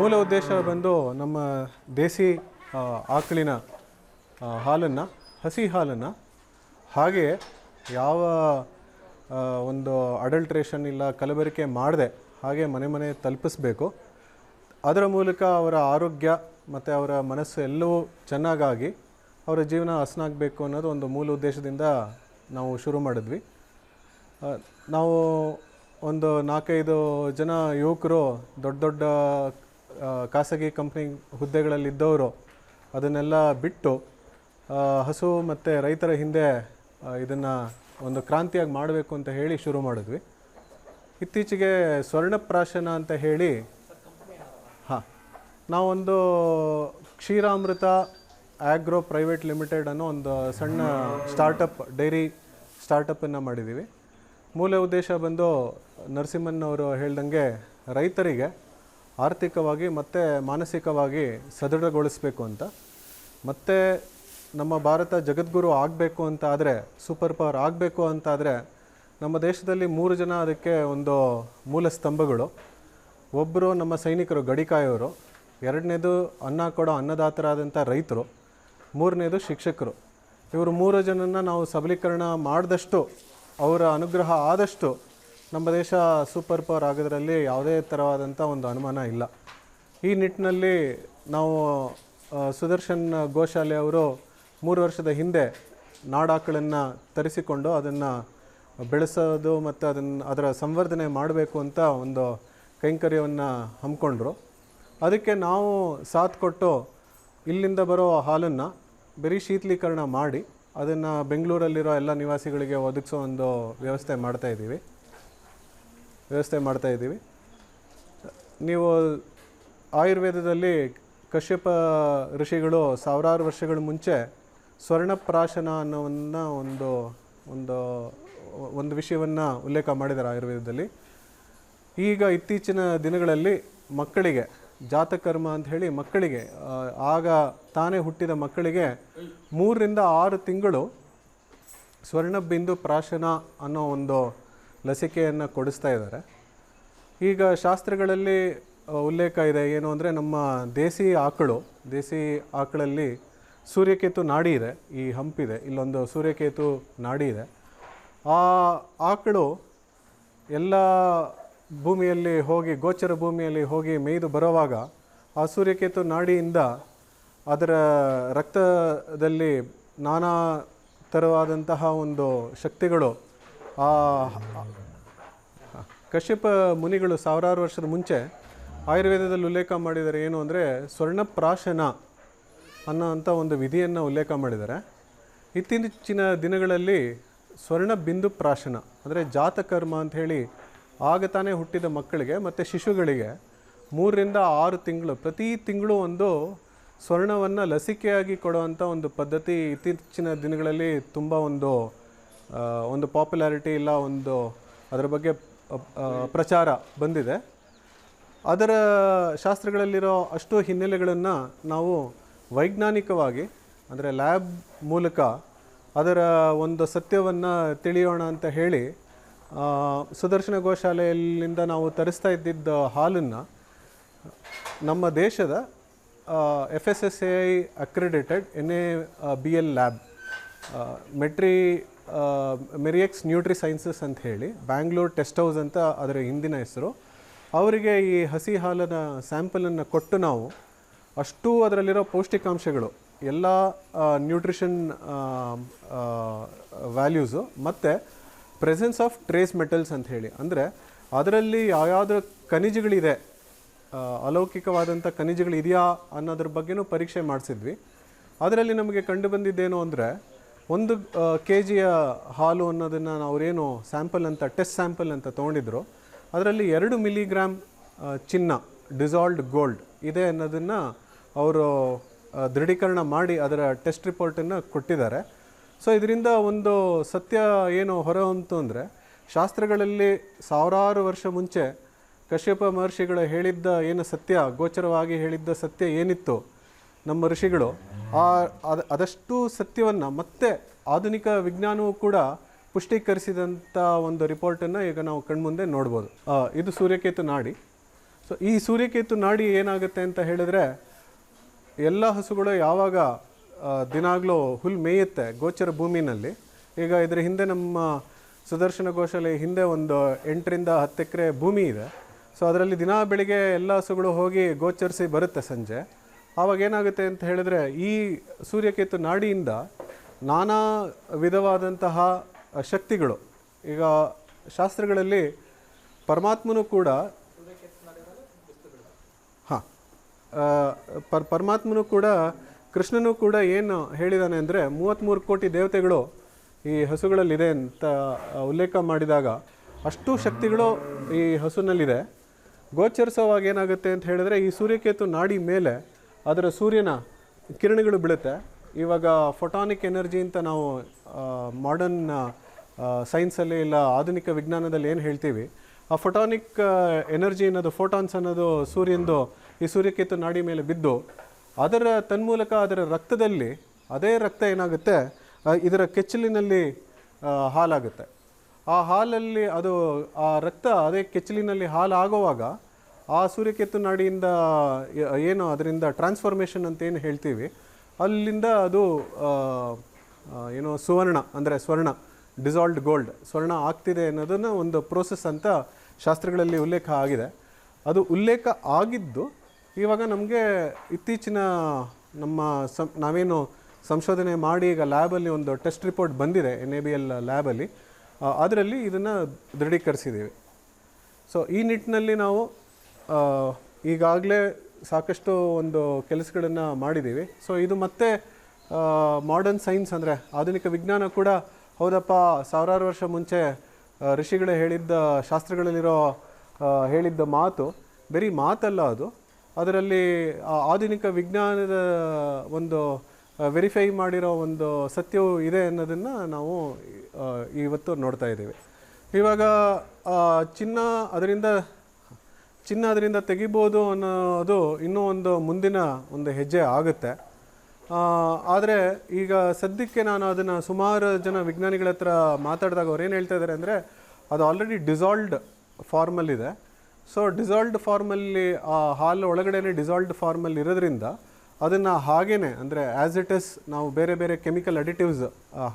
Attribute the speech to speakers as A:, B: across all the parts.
A: ಮೂಲ ಉದ್ದೇಶ ಬಂದು ನಮ್ಮ ದೇಸಿ ಆಕಳಿನ ಹಾಲನ್ನು, ಹಸಿ ಹಾಲನ್ನು ಹಾಗೆ ಯಾವ ಒಂದು ಅಡಲ್ಟ್ರೇಷನ್ ಇಲ್ಲ ಕಲಬೆರಕೆ ಮಾಡದೆ ಹಾಗೆ ಮನೆ ಮನೆ ತಲುಪಿಸ್ಬೇಕು. ಅದರ ಮೂಲಕ ಅವರ ಆರೋಗ್ಯ ಮತ್ತು ಅವರ ಮನಸ್ಸು ಎಲ್ಲವೂ ಚೆನ್ನಾಗಾಗಿ ಅವರ ಜೀವನ ಹಸನಾಗಬೇಕು ಅನ್ನೋದು ಒಂದು ಮೂಲ ಉದ್ದೇಶದಿಂದ ನಾವು ಶುರು ಮಾಡಿದ್ವಿ. ನಾವು ಒಂದು 4-5 ಜನ ಯುವಕರು ದೊಡ್ಡ ದೊಡ್ಡ ಖಾಸಗಿ ಕಂಪ್ನಿ ಹುದ್ದೆಗಳಲ್ಲಿದ್ದವರು ಅದನ್ನೆಲ್ಲ ಬಿಟ್ಟು ಹಸು ಮತ್ತು ರೈತರ ಹಿಂದೆ ಇದನ್ನು ಒಂದು ಕ್ರಾಂತಿಯಾಗಿ ಮಾಡಬೇಕು ಅಂತ ಹೇಳಿ ಶುರು ಮಾಡಿದ್ವಿ. ಇತ್ತೀಚೆಗೆ ಸ್ವರ್ಣಪ್ರಾಶನ ಅಂತ ಹೇಳಿ ನಾವೊಂದು ಕ್ಷೀರಾಮೃತ ಆಗ್ರೋ ಪ್ರೈವೇಟ್ ಲಿಮಿಟೆಡ್ ಅನ್ನೋ ಒಂದು ಸಣ್ಣ ಸ್ಟಾರ್ಟಪ್, ಡೈರಿ ಸ್ಟಾರ್ಟಪ್ಪನ್ನು ಮಾಡಿದ್ದೀವಿ. ಮೂಲ ಉದ್ದೇಶ ಬಂದು ನರಸಿಂಹನ್ ಅವರು ಹೇಳ್ದಂಗೆ ರೈತರಿಗೆ ಆರ್ಥಿಕವಾಗಿ ಮತ್ತು ಮಾನಸಿಕವಾಗಿ ಸದೃಢಗೊಳಿಸಬೇಕು ಅಂತ. ಮತ್ತು ನಮ್ಮ ಭಾರತ ಜಗದ್ಗುರು ಆಗಬೇಕು ಅಂತ ಆದರೆ, ಸೂಪರ್ ಪವರ್ ಆಗಬೇಕು ಅಂತಾದರೆ ನಮ್ಮ ದೇಶದಲ್ಲಿ 3 ಜನ ಅದಕ್ಕೆ ಒಂದು ಮೂಲ ಸ್ತಂಭಗಳು. ಒಬ್ಬರು ನಮ್ಮ ಸೈನಿಕರು, ಗಡಿಕಾಯೋರು. 2ನೇದು ಅನ್ನ ಕೊಡೋ ಅನ್ನದಾತರಾದಂಥ ರೈತರು. 3ನೇದು ಶಿಕ್ಷಕರು. ಇವರು 3 ಜನನ ನಾವು ಸಬಲೀಕರಣ ಮಾಡಿದಷ್ಟು, ಅವರ ಅನುಗ್ರಹ ಆದಷ್ಟು ನಮ್ಮ ದೇಶ ಸೂಪರ್ ಪವರ್ ಆಗೋದ್ರಲ್ಲಿ ಯಾವುದೇ ಥರವಾದಂಥ ಒಂದು ಅನುಮಾನ ಇಲ್ಲ. ಈ ನಿಟ್ಟಿನಲ್ಲಿ ನಾವು ಸುದರ್ಶನ್ ಗೋಶಾಲೆ ಅವರು 3 ವರ್ಷದ ಹಿಂದೆ ನಾಡಾಕಳನ್ನು ತರಿಸಿಕೊಂಡು ಅದನ್ನು ಬೆಳೆಸೋದು ಮತ್ತು ಅದರ ಸಂವರ್ಧನೆ ಮಾಡಬೇಕು ಅಂತ ಒಂದು ಕೈಂಕರ್ಯವನ್ನು ಹಮ್ಮಿಕೊಂಡ್ರು. ಅದಕ್ಕೆ ನಾವು ಸಾಥ್ ಕೊಟ್ಟು ಇಲ್ಲಿಂದ ಬರೋ ಹಾಲನ್ನು ಬರೀ ಶೀತಲೀಕರಣ ಮಾಡಿ ಅದನ್ನು ಬೆಂಗಳೂರಲ್ಲಿರೋ ಎಲ್ಲ ನಿವಾಸಿಗಳಿಗೆ ಒದಗಿಸೋ ಒಂದು ವ್ಯವಸ್ಥೆ ಮಾಡ್ತಾಯಿದ್ದೀವಿ. ನೀವು ಆಯುರ್ವೇದದಲ್ಲಿ ಕಶ್ಯಪ ಋಷಿಗಳು 1000 ವರ್ಷಗಳ ಮುಂಚೆ ಸ್ವರ್ಣಪ್ರಾಶನ ಅನ್ನೋವನ್ನು ಒಂದು ವಿಷಯವನ್ನು ಉಲ್ಲೇಖ ಮಾಡಿದ್ದಾರೆ ಆಯುರ್ವೇದದಲ್ಲಿ. ಈಗ ಇತ್ತೀಚಿನ ದಿನಗಳಲ್ಲಿ ಮಕ್ಕಳಿಗೆ ಜಾತಕರ್ಮ ಅಂತ ಹೇಳಿ ಮಕ್ಕಳಿಗೆ, ಆಗ ತಾನೇ ಹುಟ್ಟಿದ ಮಕ್ಕಳಿಗೆ 3ರಿಂದ 6 ತಿಂಗಳು ಸ್ವರ್ಣಬಿಂದು ಪ್ರಾಶನ ಅನ್ನೋ ಒಂದು ಲಸಿಕೆಯನ್ನು ಕೊಡಿಸ್ತಾ ಇದ್ದಾರೆ. ಈಗ ಶಾಸ್ತ್ರಗಳಲ್ಲಿ ಉಲ್ಲೇಖ ಇದೆ, ಏನು ಅಂದರೆ ನಮ್ಮ ದೇಸಿ ಆಕಳಲ್ಲಿ ಸೂರ್ಯಕೇತು ನಾಡಿ ಇದೆ, ಈ ಹಂಪಿದೆ, ಇಲ್ಲೊಂದು ಸೂರ್ಯಕೇತು ನಾಡಿ ಇದೆ. ಆ ಆಕಳು ಎಲ್ಲ ಭೂಮಿಯಲ್ಲಿ ಹೋಗಿ, ಗೋಚರ ಭೂಮಿಯಲ್ಲಿ ಹೋಗಿ ಮೇಯ್ದು ಬರೋವಾಗ ಆ ಸೂರ್ಯಕೇತು ನಾಡಿಯಿಂದ ಅದರ ರಕ್ತದಲ್ಲಿ ನಾನಾ ಥರವಾದಂತಹ ಒಂದು ಶಕ್ತಿಗಳು, ಆ ಕಶ್ಯಪ ಮುನಿಗಳು 1000 ವರ್ಷದ ಮುಂಚೆ ಆಯುರ್ವೇದದಲ್ಲಿ ಉಲ್ಲೇಖ ಮಾಡಿದ್ದಾರೆ. ಏನು ಅಂದರೆ ಸ್ವರ್ಣಪ್ರಾಶನ ಅನ್ನೋಂಥ ಒಂದು ವಿಧಿಯನ್ನು ಉಲ್ಲೇಖ ಮಾಡಿದ್ದಾರೆ. ಇತ್ತೀಚಿನ ದಿನಗಳಲ್ಲಿ ಸ್ವರ್ಣಬಿಂದು ಪ್ರಾಶನ ಅಂದರೆ ಜಾತಕರ್ಮ ಅಂಥೇಳಿ ಆಗ ತಾನೇ ಹುಟ್ಟಿದ ಮಕ್ಕಳಿಗೆ ಮತ್ತು ಶಿಶುಗಳಿಗೆ 3ರಿಂದ 6 ತಿಂಗಳು ಪ್ರತಿ ತಿಂಗಳು ಒಂದು ಸ್ವರ್ಣವನ್ನು ಲಸಿಕೆಯಾಗಿ ಕೊಡುವಂಥ ಒಂದು ಪದ್ಧತಿ ಇತ್ತೀಚಿನ ದಿನಗಳಲ್ಲಿ ತುಂಬ ಒಂದು ಪಾಪ್ಯುಲಾರಿಟಿ ಇಲ್ಲ, ಅದರ ಬಗ್ಗೆ ಪ್ರಚಾರ ಬಂದಿದೆ. ಅದರ ಶಾಸ್ತ್ರಗಳಲ್ಲಿರೋ ಅಷ್ಟು ಹಿನ್ನೆಲೆಗಳನ್ನು ನಾವು ವೈಜ್ಞಾನಿಕವಾಗಿ ಅಂದರೆ ಲ್ಯಾಬ್ ಮೂಲಕ ಅದರ ಒಂದು ಸತ್ಯವನ್ನು ತಿಳಿಯೋಣ ಅಂತ ಹೇಳಿ ಸುದರ್ಶನ ಗೋಶಾಲೆಯಲ್ಲಿಂದ ನಾವು ತರಿಸ್ತಾ ಇದ್ದಿದ್ದ ಹಾಲನ್ನು ನಮ್ಮ ದೇಶದ FSSAI accredited NABL lab, Merieux NutriSciences ಅಂತ ಹೇಳಿ ಬ್ಯಾಂಗ್ಳೂರ್ ಟೆಸ್ಟ್ ಹೌಸ್ ಅಂತ ಅದರ ಹಿಂದಿನ ಹೆಸರು, ಅವರಿಗೆ ಈ ಹಸಿ ಹಾಲಿನ ಸ್ಯಾಂಪಲನ್ನು ಕೊಟ್ಟು ನಾವು ಅಷ್ಟೂ ಅದರಲ್ಲಿರೋ ಪೌಷ್ಟಿಕಾಂಶಗಳು, ಎಲ್ಲ ನ್ಯೂಟ್ರಿಷನ್ ವ್ಯಾಲ್ಯೂಸು ಮತ್ತು ಪ್ರೆಸೆನ್ಸ್ ಆಫ್ ಟ್ರೇಸ್ ಮೆಟಲ್ಸ್ ಅಂತ ಹೇಳಿ, ಅಂದರೆ ಅದರಲ್ಲಿ ಯಾವ್ಯಾವುದ್ರ ಖನಿಜಗಳಿದೆ, ಅಲೌಕಿಕವಾದಂಥ ಖನಿಜಗಳು ಇದೆಯಾ ಅನ್ನೋದ್ರ ಬಗ್ಗೆನೂ ಪರೀಕ್ಷೆ ಮಾಡಿಸಿದ್ವಿ. ಅದರಲ್ಲಿ ನಮಗೆ ಕಂಡು ಬಂದಿದ್ದೇನು ಅಂದರೆ 1 kg ಹಾಲು ಅನ್ನೋದನ್ನು ಅವರೇನು ಸ್ಯಾಂಪಲ್ ಅಂತ, ಟೆಸ್ಟ್ ಸ್ಯಾಂಪಲ್ ಅಂತ ತೊಗೊಂಡಿದ್ರು, ಅದರಲ್ಲಿ 2 ಮಿಲಿಗ್ರಾಮ್ ಚಿನ್ನ, ಡಿಸಾಲ್ವ್ಡ್ ಗೋಲ್ಡ್ ಇದೆ ಅನ್ನೋದನ್ನು ಅವರು ದೃಢೀಕರಣ ಮಾಡಿ ಅದರ ಟೆಸ್ಟ್ ರಿಪೋರ್ಟನ್ನು ಕೊಟ್ಟಿದ್ದಾರೆ. ಸೊ ಇದರಿಂದ ಒಂದು ಸತ್ಯ ಏನು ಹೊರಹೊಮ್ಮಿತು ಅಂದರೆ, ಶಾಸ್ತ್ರಗಳಲ್ಲಿ 1000 ವರ್ಷ ಮುಂಚೆ ಕಶ್ಯಪ ಮಹರ್ಷಿಗಳು ಹೇಳಿದ್ದ ಏನು ಸತ್ಯ, ಗೋಚರವಾಗಿ ಹೇಳಿದ್ದ ಸತ್ಯ ಏನಿತ್ತು ನಮ್ಮ ಋಷಿಗಳು, ಅದಷ್ಟು ಸತ್ಯವನ್ನು ಮತ್ತೆ ಆಧುನಿಕ ವಿಜ್ಞಾನವೂ ಕೂಡ ಪುಷ್ಟೀಕರಿಸಿದಂಥ ಒಂದು ರಿಪೋರ್ಟನ್ನು ಈಗ ನಾವು ಕಣ್ಮುಂದೆ ನೋಡ್ಬೋದು. ಇದು ಸೂರ್ಯಕೇತು ನಾಡಿ. ಸೊ ಈ ಸೂರ್ಯಕೇತು ನಾಡಿ ಏನಾಗುತ್ತೆ ಅಂತ ಹೇಳಿದ್ರೆ, ಎಲ್ಲ ಹಸುಗಳು ಯಾವಾಗ ದಿನಾಗಲೂ ಹುಲ್ಲು ಮೇಯುತ್ತೆ ಗೋಚರ ಭೂಮಿನಲ್ಲಿ. ಈಗ ಇದರ ಹಿಂದೆ ನಮ್ಮ ಸುದರ್ಶನ ಗೋಶಾಲೆ ಹಿಂದೆ ಒಂದು 8ರಿಂದ 10 ಎಕರೆ ಭೂಮಿ ಇದೆ. ಸೊ ಅದರಲ್ಲಿ ದಿನಾ ಬೆಳಿಗ್ಗೆ ಎಲ್ಲ ಹಸುಗಳು ಹೋಗಿ ಗೋಚರಿಸಿ ಬರುತ್ತೆ ಸಂಜೆ. ಆವಾಗ ಏನಾಗುತ್ತೆ ಅಂತ ಹೇಳಿದ್ರೆ, ಈ ಸೂರ್ಯಕೇತು ನಾಡಿಯಿಂದ ನಾನಾ ವಿಧವಾದಂತಹ ಶಕ್ತಿಗಳು, ಈಗ ಶಾಸ್ತ್ರಗಳಲ್ಲಿ ಪರಮಾತ್ಮನೂ ಕೂಡ ಪರಮಾತ್ಮನೂ ಕೂಡ ಕೃಷ್ಣನೂ ಕೂಡ ಏನು ಹೇಳಿದಾನೆ ಅಂದರೆ 33 ಕೋಟಿ ದೇವತೆಗಳು ಈ ಹಸುಗಳಲ್ಲಿದೆ ಅಂತ ಉಲ್ಲೇಖ ಮಾಡಿದಾಗ ಅಷ್ಟು ಶಕ್ತಿಗಳು ಈ ಹಸುನಲ್ಲಿದೆ. ಗೋಚರಿಸೋವಾಗ ಏನಾಗುತ್ತೆ ಅಂತ ಹೇಳಿದ್ರೆ, ಈ ಸೂರ್ಯಕೇತು ನಾಡಿ ಮೇಲೆ ಅದರ ಸೂರ್ಯನ ಕಿರಣಗಳು ಬೀಳುತ್ತೆ. ಇವಾಗ ಫೋಟಾನಿಕ್ ಎನರ್ಜಿ ಅಂತ ನಾವು ಮಾಡರ್ನ್ ಸೈನ್ಸಲ್ಲಿ ಇಲ್ಲ ಆಧುನಿಕ ವಿಜ್ಞಾನದಲ್ಲಿ ಏನು ಹೇಳ್ತೀವಿ, ಆ ಫೋಟಾನಿಕ್ ಎನರ್ಜಿ ಅನ್ನೋದು, ಫೋಟಾನ್ಸ್ ಅನ್ನೋದು ಸೂರ್ಯಂದು ಈ ಸೂರ್ಯಕೇತು ನಾಡಿ ಮೇಲೆ ಬಿದ್ದು ಅದರ ತನ್ಮೂಲಕ ಅದರ ರಕ್ತದಲ್ಲಿ, ಅದೇ ರಕ್ತ ಏನಾಗುತ್ತೆ ಇದರ ಕೆಚ್ಚಲಿನಲ್ಲಿ ಹಾಲಾಗುತ್ತೆ. ಆ ಹಾಲಲ್ಲಿ ಅದು ಆ ರಕ್ತ ಅದೇ ಕೆಚ್ಚಲಿನಲ್ಲಿ ಹಾಲು ಆಗೋವಾಗ ಆ ಸೂರ್ಯಕೇತು ನಾಡಿಯಿಂದ ಏನು ಅದರಿಂದ ಟ್ರಾನ್ಸ್ಫಾರ್ಮೇಷನ್ ಅಂತ ಏನು ಹೇಳ್ತೀವಿ, ಅಲ್ಲಿಂದ ಅದು ಏನೋ ಸುವರ್ಣ ಅಂದರೆ ಸ್ವರ್ಣ, ಡಿಸಾಲ್ವ್ಡ್ ಗೋಲ್ಡ್ ಸ್ವರ್ಣ ಆಗ್ತಿದೆ ಅನ್ನೋದನ್ನು ಒಂದು ಪ್ರೋಸೆಸ್ ಅಂತ ಶಾಸ್ತ್ರಗಳಲ್ಲಿ ಉಲ್ಲೇಖ ಆಗಿದೆ. ಅದು ಉಲ್ಲೇಖ ಆಗಿದ್ದು ಇವಾಗ ನಮಗೆ ಇತ್ತೀಚಿನ ನಮ್ಮ ನಾವೇನು ಸಂಶೋಧನೆ ಮಾಡಿ ಈಗ ಲ್ಯಾಬಲ್ಲಿ ಒಂದು ಟೆಸ್ಟ್ ರಿಪೋರ್ಟ್ ಬಂದಿದೆ NABL ಲ್ಯಾಬಲ್ಲಿ, ಅದರಲ್ಲಿ ಇದನ್ನು ದೃಢೀಕರಿಸಿದ್ದೀವಿ. ಸೊ ಈ ನಿಟ್ಟಿನಲ್ಲಿ ನಾವು ಈಗಾಗಲೇ ಸಾಕಷ್ಟು ಒಂದು ಕೆಲಸಗಳನ್ನು ಮಾಡಿದ್ದೀವಿ. ಸೊ ಇದು ಮತ್ತೆ ಮಾಡರ್ನ್ ಸೈನ್ಸ್ ಅಂದರೆ ಆಧುನಿಕ ವಿಜ್ಞಾನ ಕೂಡ ಹೌದಪ್ಪ, ಸಾವಿರಾರು ವರ್ಷ ಮುಂಚೆ ಋಷಿಗಳೇ ಹೇಳಿದ್ದ, ಶಾಸ್ತ್ರಗಳಲ್ಲಿರೋ ಹೇಳಿದ್ದ ಮಾತು ಬರೀ ಮಾತಲ್ಲ, ಅದು ಅದರಲ್ಲಿ ಆಧುನಿಕ ವಿಜ್ಞಾನದ ಒಂದು ವೆರಿಫೈ ಮಾಡಿರೋ ಒಂದು ಸತ್ಯವು ಇದೆ ಅನ್ನೋದನ್ನು ನಾವು ಇವತ್ತು ನೋಡ್ತಾ ಇದ್ದೀವಿ. ಇವಾಗ ಚಿನ್ನ ಅದರಿಂದ ತೆಗಿಬೋದು ಅನ್ನೋದು ಇನ್ನೂ ಒಂದು ಮುಂದಿನ ಒಂದು ಹೆಜ್ಜೆ ಆಗುತ್ತೆ. ಆದರೆ ಈಗ ಸದ್ಯಕ್ಕೆ ನಾನು ಅದನ್ನು ಸುಮಾರು ಜನ ವಿಜ್ಞಾನಿಗಳ ಹತ್ರ ಮಾತಾಡಿದಾಗ ಅವ್ರು ಏನು ಹೇಳ್ತಾ ಇದ್ದಾರೆ ಅಂದರೆ, ಅದು ಆಲ್ರೆಡಿ ಡಿಸಾಲ್ವ್ಡ್ ಫಾರ್ಮಲ್ಲಿದೆ. ಸೊ ಡಿಸಾಲ್ವ್ಡ್ ಫಾರ್ಮಲ್ಲಿ ಆ ಹಾಲು ಒಳಗಡೆ ಡಿಸಾಲ್ವ್ಡ್ ಫಾರ್ಮಲ್ಲಿ ಇರೋದ್ರಿಂದ ಅದನ್ನು ಹಾಗೇ ಅಂದರೆ ಆ್ಯಸ್ ಇಟ್ ಇಸ್ ನಾವು ಬೇರೆ ಬೇರೆ ಕೆಮಿಕಲ್ ಅಡಿಟಿವ್ಸ್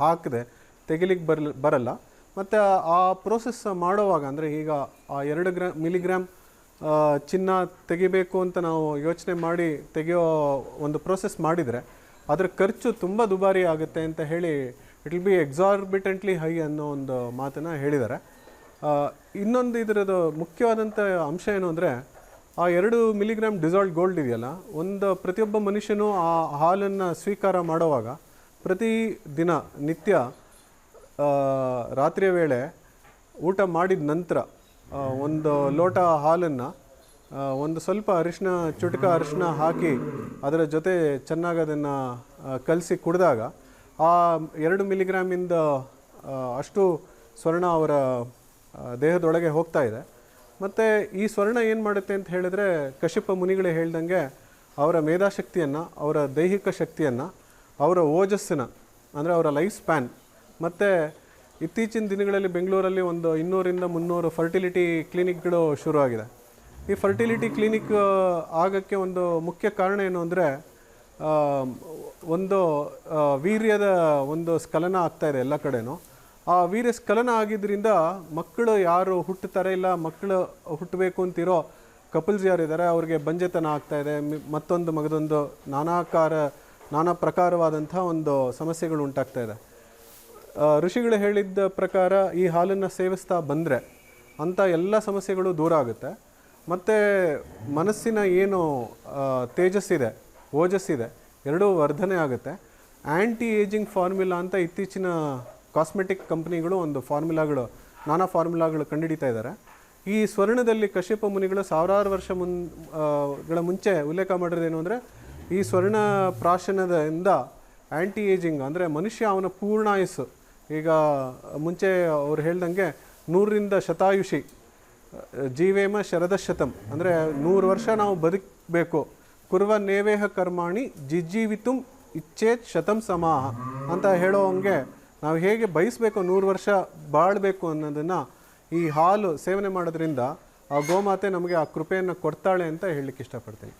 A: ಹಾಕದೆ ತೆಗಿಲಿಕ್ಕೆ ಬರಲ್ಲ. ಮತ್ತು ಆ ಪ್ರೋಸೆಸ್ ಮಾಡೋವಾಗ ಅಂದರೆ ಈಗ ಆ 2 ಮಿಲಿಗ್ರಾಮ್ ಚಿನ್ನ ತೆಗಿಬೇಕು ಅಂತ ನಾವು ಯೋಚನೆ ಮಾಡಿ ತೆಗೆಯೋ ಒಂದು ಪ್ರೋಸೆಸ್ ಮಾಡಿದರೆ ಅದರ ಖರ್ಚು ತುಂಬ ದುಬಾರಿ ಆಗುತ್ತೆ ಅಂತ ಹೇಳಿ ಇಟ್ ವಿಲ್ ಬಿ ಎಕ್ಸಾರ್ಬಿಟೆಂಟ್ಲಿ ಹೈ ಅನ್ನೋ ಒಂದು ಮಾತನ್ನು ಹೇಳಿದ್ದಾರೆ. ಇನ್ನೊಂದು ಇದರದ್ದು ಮುಖ್ಯವಾದಂಥ ಅಂಶ ಏನು ಅಂದರೆ, ಆ 2 ಮಿಲಿಗ್ರಾಮ್ ಡಿಸಾಲ್ವ್ಡ್ ಗೋಲ್ಡ್ ಇದೆಯಲ್ಲ, ಪ್ರತಿಯೊಬ್ಬ ಮನುಷ್ಯನೂ ಆ ಹಾಲನ್ನು ಸ್ವೀಕಾರ ಮಾಡುವಾಗ ಪ್ರತಿ ದಿನ ನಿತ್ಯ ರಾತ್ರಿಯ ವೇಳೆ ಊಟ ಮಾಡಿದ ನಂತರ ಒಂದು ಲೋಟ ಹಾಲನ್ನು ಒಂದು ಸ್ವಲ್ಪ ಚುಟುಕ ಅರಿಶಿನ ಹಾಕಿ ಅದರ ಜೊತೆ ಚೆನ್ನಾಗಿ ಅದನ್ನು ಕಲಸಿ ಕುಡಿದಾಗ ಆ 2 ಮಿಲಿಗ್ರಾಮಿಂದ ಅಷ್ಟು ಸ್ವರ್ಣ ಅವರ ದೇಹದೊಳಗೆ ಹೋಗ್ತಾ ಇದೆ. ಮತ್ತು ಈ ಸ್ವರ್ಣ ಏನು ಮಾಡುತ್ತೆ ಅಂತ ಹೇಳಿದ್ರೆ, ಕಶ್ಯಪ ಮುನಿಗಳೇ ಹೇಳ್ದಂಗೆ ಅವರ ಮೇಧಾಶಕ್ತಿಯನ್ನು, ಅವರ ದೈಹಿಕ ಶಕ್ತಿಯನ್ನು, ಅವರ ಓಜಸ್ಸನ್ನು ಅಂದರೆ ಅವರ ಲೈಫ್ ಸ್ಪ್ಯಾನ್, ಮತ್ತು ಇತ್ತೀಚಿನ ದಿನಗಳಲ್ಲಿ ಬೆಂಗಳೂರಲ್ಲಿ ಒಂದು 200ರಿಂದ 300 ಫರ್ಟಿಲಿಟಿ ಕ್ಲಿನಿಕ್ಗಳು ಶುರುವಾಗಿದೆ. ಈ ಫರ್ಟಿಲಿಟಿ ಕ್ಲಿನಿಕ್ ಆಗೋಕ್ಕೆ ಒಂದು ಮುಖ್ಯ ಕಾರಣ ಏನು ಅಂದರೆ, ಒಂದು ವೀರ್ಯದ ಒಂದು ಸ್ಖಲನ ಆಗ್ತಾಯಿದೆ ಎಲ್ಲ ಕಡೆನೂ. ಆ ವೀರ್ಯ ಸ್ಖಲನ ಆಗಿದ್ದರಿಂದ ಮಕ್ಕಳು ಯಾರು ಹುಟ್ಟುತ್ತಾರೆ ಇಲ್ಲ ಮಕ್ಕಳು ಹುಟ್ಟಬೇಕು ಅಂತಿರೋ ಕಪಲ್ಸ್ ಯಾರಿದ್ದಾರೆ ಅವ್ರಿಗೆ ಬಂಜೆತನ ಆಗ್ತಾಯಿದೆ, ಮತ್ತೊಂದು ಮಗದೊಂದು ನಾನಾ ಪ್ರಕಾರವಾದಂಥ ಒಂದು ಸಮಸ್ಯೆಗಳು ಉಂಟಾಗ್ತಾಯಿದೆ. ಋಷಿಗಳು ಹೇಳಿದ್ದ ಪ್ರಕಾರ ಈ ಹಾಲನ್ನು ಸೇವಿಸ್ತಾ ಬಂದರೆ ಅಂಥ ಎಲ್ಲ ಸಮಸ್ಯೆಗಳು ದೂರ ಆಗುತ್ತೆ. ಮತ್ತು ಮನಸ್ಸಿನ ಏನು ತೇಜಸ್ಸಿದೆ, ಓಜಸ್ಸಿದೆ, ಎರಡೂ ವರ್ಧನೆ ಆಗುತ್ತೆ. ಆ್ಯಂಟಿ ಏಜಿಂಗ್ ಫಾರ್ಮುಲಾ ಅಂತ ಇತ್ತೀಚಿನ ಕಾಸ್ಮೆಟಿಕ್ ಕಂಪ್ನಿಗಳು ಒಂದು ನಾನಾ ಫಾರ್ಮುಲಾಗಳು ಕಂಡುಹಿಡಿತಾ ಇದ್ದಾರೆ. ಈ ಸ್ವರ್ಣದಲ್ಲಿ ಕಶ್ಯಪ ಮುನಿಗಳು ಸಾವಿರಾರು ವರ್ಷ ಮುಂಚೆ ಉಲ್ಲೇಖ ಮಾಡಿರೋದೇನು ಅಂದರೆ, ಈ ಸ್ವರ್ಣ ಪ್ರಾಶನದಿಂದ ಆ್ಯಂಟಿ ಏಜಿಂಗ್ ಅಂದರೆ ಮನುಷ್ಯ ಅವನ ಪೂರ್ಣಾಯುಸ್ಸು, ಈಗ ಮುಂಚೆ ಅವ್ರು ಹೇಳ್ದಂಗೆ 100ರಿಂದ ಶತಾಯುಷಿ, ಜೀವೇಮ ಶರದಶತಂ ಅಂದರೆ 100 ವರ್ಷ ನಾವು ಬದುಕಬೇಕು. ಕುರ್ವ ನೇವೇಹ ಕರ್ಮಾಣಿ ಜಿಜ್ಜೀವಿತುಂ ಇಚ್ಛೇತ್ ಶತಂ ಸಮಾಹ ಅಂತ ಹೇಳೋ ಹಂಗೆ ನಾವು ಹೇಗೆ ಬಯಸಬೇಕು 100 ವರ್ಷ ಬಾಳಬೇಕು ಅನ್ನೋದನ್ನು ಈ ಹಾಲು ಸೇವನೆ ಮಾಡೋದ್ರಿಂದ ಆ ಗೋಮಾತೆ ನಮಗೆ ಆ ಕೃಪೆಯನ್ನು ಕೊಡ್ತಾಳೆ ಅಂತ ಹೇಳಲಿಕ್ಕೆ ಇಷ್ಟಪಡ್ತೀನಿ.